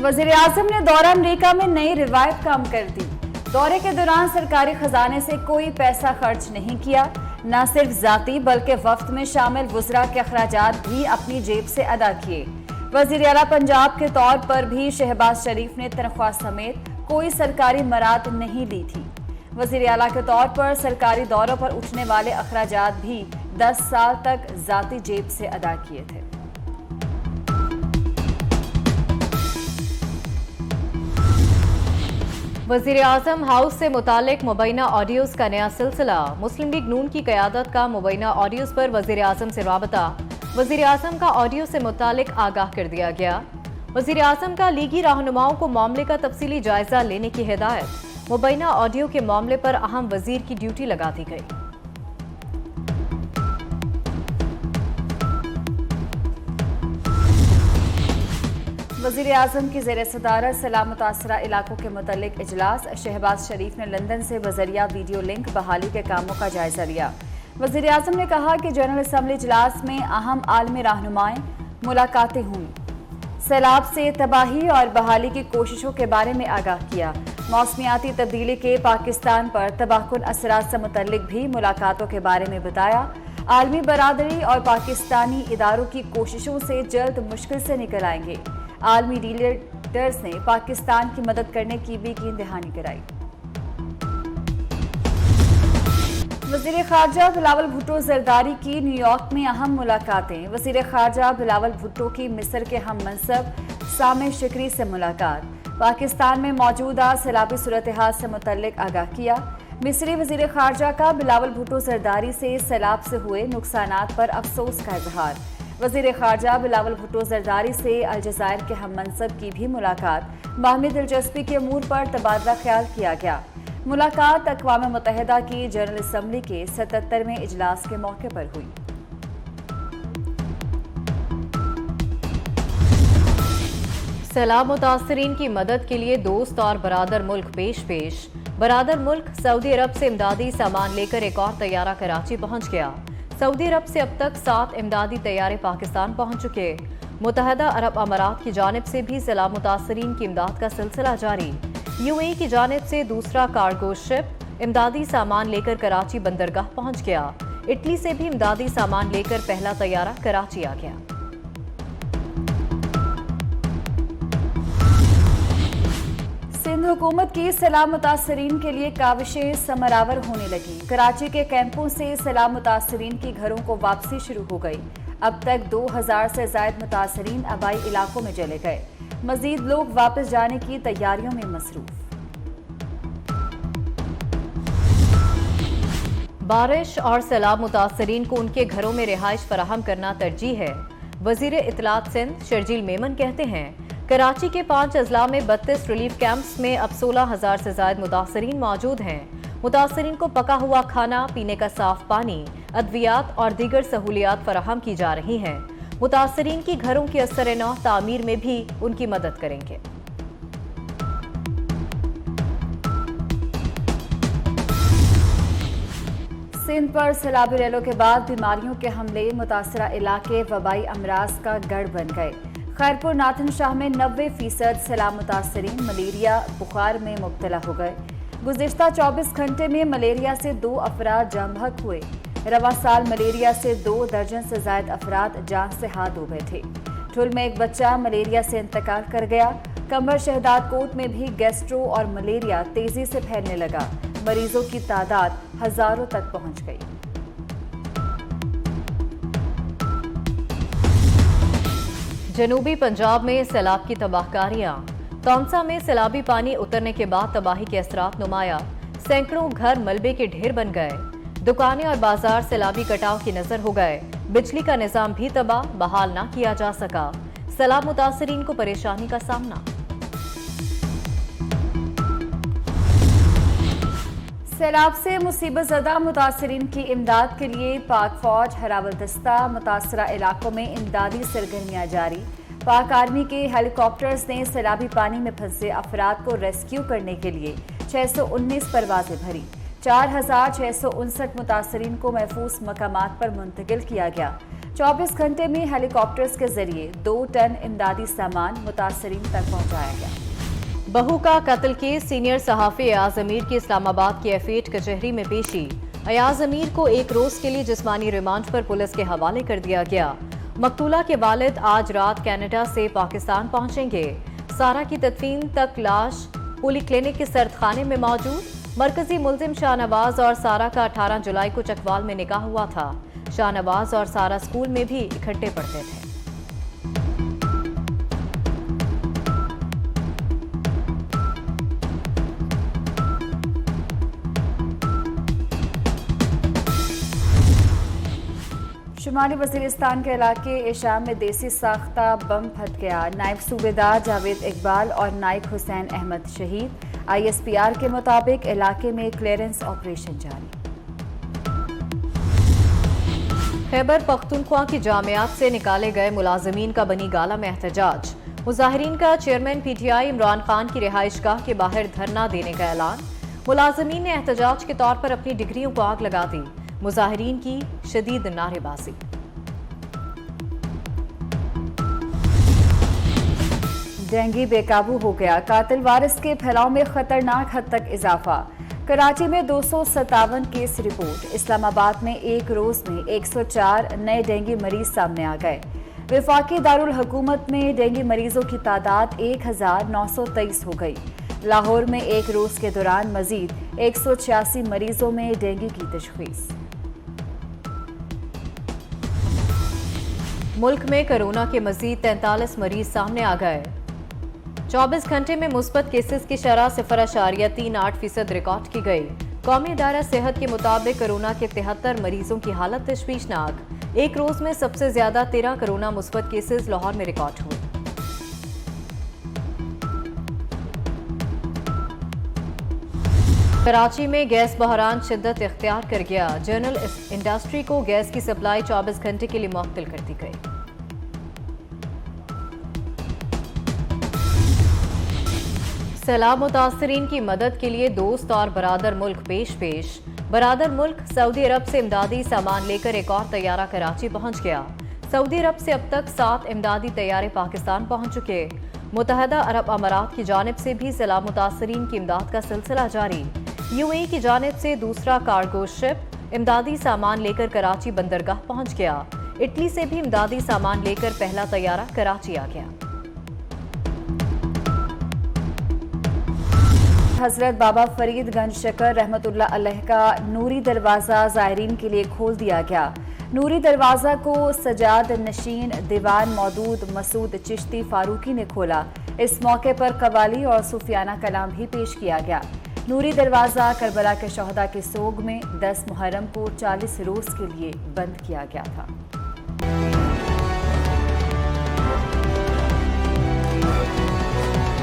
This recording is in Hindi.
वजीर आजम ने दौरा अमरीका में नई रिवायत काम कर दी। दौरे के दौरान सरकारी खजाने से कोई पैसा खर्च नहीं किया। न सिर्फ जाती बल्कि वफ्द में शामिल वुज़रा के अखराजात भी अपनी जेब से अदा किए। वज़ीर आला पंजाब के तौर पर भी शहबाज शरीफ ने तनख्वाह समेत कोई सरकारी मराद नहीं ली थी। वज़ीर आला के तौर पर सरकारी दौरों पर उठने वाले अखराजात भी 10 साल तक जाती जेब से अदा किए थे। वज़ीर आज़म हाउस से मुतालिक मुबैना ऑडियोज़ का नया सिलसिला। मुस्लिम लीग नून की क़यादत का मुबैना ऑडियोज़ पर वज़ीर आज़म से राबता। वज़ीर आज़म का ऑडियो से मुतालिक आगाह कर दिया गया। वज़ीर आज़म का लीगी रहनुमाओं को मामले का तफसीली जायजा लेने की हिदायत। मुबैना ऑडियो के मामले पर अहम वज़ीर की ड्यूटी लगा दी गई। वज़ीर आज़म की ज़ेर सदारत सलाम मुतासरा इलाकों के मुतल्लिक इजलास। शहबाज शरीफ ने लंदन से बजरिया वीडियो लिंक बहाली के कामों का जायजा लिया। वज़ीर आज़म ने कहा कि जनरल असम्बली इजलास में अहम आलमी रहनुमाएं मुलाकातें हुई। सैलाब से तबाही और बहाली की कोशिशों के बारे में आगाह किया। मौसमियाती तब्दीली के पाकिस्तान पर तबाहकुन असरात से मुतल्लिक भी मुलाकातों के बारे में बताया। आलमी बरादरी और पाकिस्तानी इदारों की कोशिशों से जल्द मुश्किल से निकल आएंगे। आलमी लीडर्स ने पाकिस्तान की मदद करने की भी यकीन दहानी कराई। वज़ीर ख़ारजा बिलावल भुट्टो ज़रदारी की न्यूयॉर्क में अहम मुलाकातें। वज़ीर ख़ारजा बिलावल भुट्टो की मिस्र के हम मनसब सामे शिकरी से मुलाकात। पाकिस्तान में मौजूदा सैलाबी सूरत हाल से मुतल्लिक आगाह किया। मिस्री वज़ीर ख़ारजा का बिलावल भुट्टो ज़रदारी से सैलाब से हुए नुकसानात पर अफसोस का इजहार। वज़ीर ख़ारजा बिलावल भुट्टो ज़रदारी से अलजज़ायर के हम मनसब की भी मुलाकात। बाहमी दिलचस्पी के अमूर पर तबादला ख्याल किया गया। मुलाकात अक़वाम मुत्तहिदा की जनरल असम्बली के 77वें इजलास के मौके पर हुई। सैलाब मुतासरीन की मदद के लिए दोस्त और बरादर मुल्क पेश। बरादर मुल्क सऊदी अरब से इमदादी सामान लेकर एक और तैयारा कराची पहुंच गया। सऊदी अरब से अब तक 7 इमदादी तैयारे पाकिस्तान पहुंच चुके। मुत्तहिदा अरब अमारात की जानिब से भी सैलाब मुतासरीन की इमदाद का सिलसिला जारी। यूएई की जानिब से दूसरा कार्गो शिप इमदादी सामान लेकर कराची बंदरगाह पहुंच गया। इटली से भी इमदादी सामान लेकर पहला तैयारा कराची आ गया। सिंध हुकूमत की सैलाब मुतासरीन के लिए काविशें समरावर होने लगी। कराची के कैंपों से सैलाब मुतासरीन की घरों को वापसी शुरू हो गई। अब तक 2000 से ज़ायद मुतासरीन आबाई इलाकों में चले गए। मजीद लोग वापस जाने की तैयारियों में मसरूफ। बारिश और सैलाब मुतासरीन को उनके घरों में रिहाइश फराहम करना तरजीह है। वजीर इत्तलात सिंध शर्जील मेमन कहते हैं कराची के 5 अजला में 32 रिलीफ कैंप्स में अब 16,000 से ज्यादा मुतासरीन मौजूद हैं। मुतासरीन को पका हुआ खाना, पीने का साफ पानी, अद्वियात और दीगर सहूलियात फराहम की जा रही हैं। मुतासरीन की घरों की असर-ए-नौ तामीर में भी उनकी मदद करेंगे। सिंध पर सैलाबी रैलों के बाद बीमारियों के हमले। मुतासरा इलाके वबाई अमराज का गढ़ बन गए। खैरपुर नाथन शाह में 90% सैलाब मुतासरीन मलेरिया बुखार में मुब्तला हो गए। गुज़िश्ता 24 घंटे में मलेरिया से 2 अफराद जाँ बहक हुए। रवा साल मलेरिया से 2 दर्जन से ज़ायद अफराद जान से हाथ धो गए थे। ठुल में एक बच्चा मलेरिया से इंतकाल कर गया। कंबर शहदाद कोट में भी गैस्ट्रो और मलेरिया तेजी से फैलने लगा। मरीजों की तादाद हजारों तक पहुंच गई। जनूबी पंजाब में सैलाब की तबाहकारियां। तौंसा में सैलाबी पानी उतरने के बाद तबाही के असरात नुमाया। सैकड़ों घर मलबे के ढेर बन गए। दुकानें और बाजार सैलाबी कटाव की नजर हो गए। बिजली का निजाम भी तबाह, बहाल ना किया जा सका। सैलाब मुतासरीन को परेशानी का सामना। सैलाब से मुसीबत ज़दा मुतासरीन की इमदाद के लिए पाक फौज हरावल दस्ता। मुतासरा इलाकों में इमदादी सरगर्मियाँ जारी। पाक आर्मी के हेलीकॉप्टर्स ने सैलाबी पानी में फंसे अफराद को रेस्क्यू करने के लिए 619 परवाजें भरी। 4659 मुतासरीन को महफूज मकामात पर मुंतकिल किया गया। 24 घंटे में हेलीकॉप्टर्स के जरिए 2 टन इमदादी सामान मुतासरीन तक पहुंचाया गया। बहू का कत्ल केस सीनियर सहाफी अयाज अमीर की इस्लामाबाद की F8 कचहरी में पेशी। अयाज अमीर को 1 रोज के लिए जिस्मानी रिमांड पर पुलिस के हवाले कर दिया गया। मकतूला के वालिद आज रात कनाडा से पाकिस्तान पहुंचेंगे। सारा की तदफीन तक लाश पुली क्लिनिक के सर्दखाने में मौजूद। मरकजी मुलजिम शाहनवाज और सारा का 18 जुलाई को चकवाल में निकाह हुआ था। शाहनवाज और सारा स्कूल में भी इकट्ठे पढ़ते थे। शुमाली वजीरिस्तान के इलाके एशाम में देसी साख्ता बम फट गया। नायब सूबेदार जावेद इकबाल और नायक हुसैन अहमद शहीद। ISPR के मुताबिक इलाके में क्लियरेंस ऑपरेशन जारी। खैबर पख्तूनख्वा की जामियात से निकाले गए मुलाजमीन का बनी गाला में एहतजाज। मुजाहिरीन का चेयरमैन PTI इमरान खान की रिहाइशगाह के बाहर धरना देने का ऐलान। मुलाजमीन ने एहतजाज के तौर पर अपनी डिग्रियों को आग लगा दी। मुजाहिरीन की शदीद नारेबाजी। डेंगू बेकाबू हो गया। कातिल वायरस के फैलाव में खतरनाक हद तक इजाफा। कराची में 257 केस रिपोर्ट। इस्लामाबाद में 1 रोज में 104 नए डेंगू मरीज सामने आ गए। वफाकी दारुल हुकूमत में डेंगू मरीजों की तादाद 1923 हो गई। लाहौर में 1 रोज के दौरान मजीद 186 मरीजों में डेंगू की तशखीस। मुल्क में कोरोना के मजीद 43 मरीज सामने आ गए। 24 घंटे में मुस्बत केसेस की शरह 0.38% रिकॉर्ड की गई। कौमी इदारा सेहत के मुताबिक कोरोना के 73 मरीजों की हालत तशवीशनाक। 1 रोज में सबसे ज्यादा 13 कोरोना मुस्बत केसेस लाहौर में रिकॉर्ड हुए। कराची में गैस बहरान शिद्दत इख्तियार कर गया। जनरल इंडस्ट्री को गैस की सप्लाई 24 घंटे के लिए मुअत्तल कर दी गई। सैलाब मुतासरीन की मदद के लिए दोस्त और बरादर मुल्क पेश। बरादर मुल्क सऊदी अरब से इमदादी सामान लेकर एक और तैयारा कराची पहुंच गया। सऊदी अरब से अब तक 7 इमदादी तैयारे पाकिस्तान पहुंच चुके। मुत्तहदा अरब अमारात की जानिब से भी सैलाब मुतासरीन की इमदाद का सिलसिला जारी। UAE की जानिब से दूसरा कार्गो शिप इमदादी सामान लेकर कराची बंदरगाह पहुंच गया। इटली से भी इमदादी सामान लेकर पहला तैयारा कराची आ गया। हजरत बाबा फरीद गंज शकर रहमतुल्लाह अलैह का नूरी दरवाज़ा ज़ायरीन के लिए खोल दिया गया। नूरी दरवाज़ा को सजाद नशीन दीवान मौदूद मसूद चिश्ती फारूकी ने खोला। इस मौके पर कवाली और सूफियाना कलाम भी पेश किया गया। नूरी दरवाज़ा करबला के शहदा के सोग में 10 मुहर्रम को 40 रोज़ के लिए बंद किया गया था।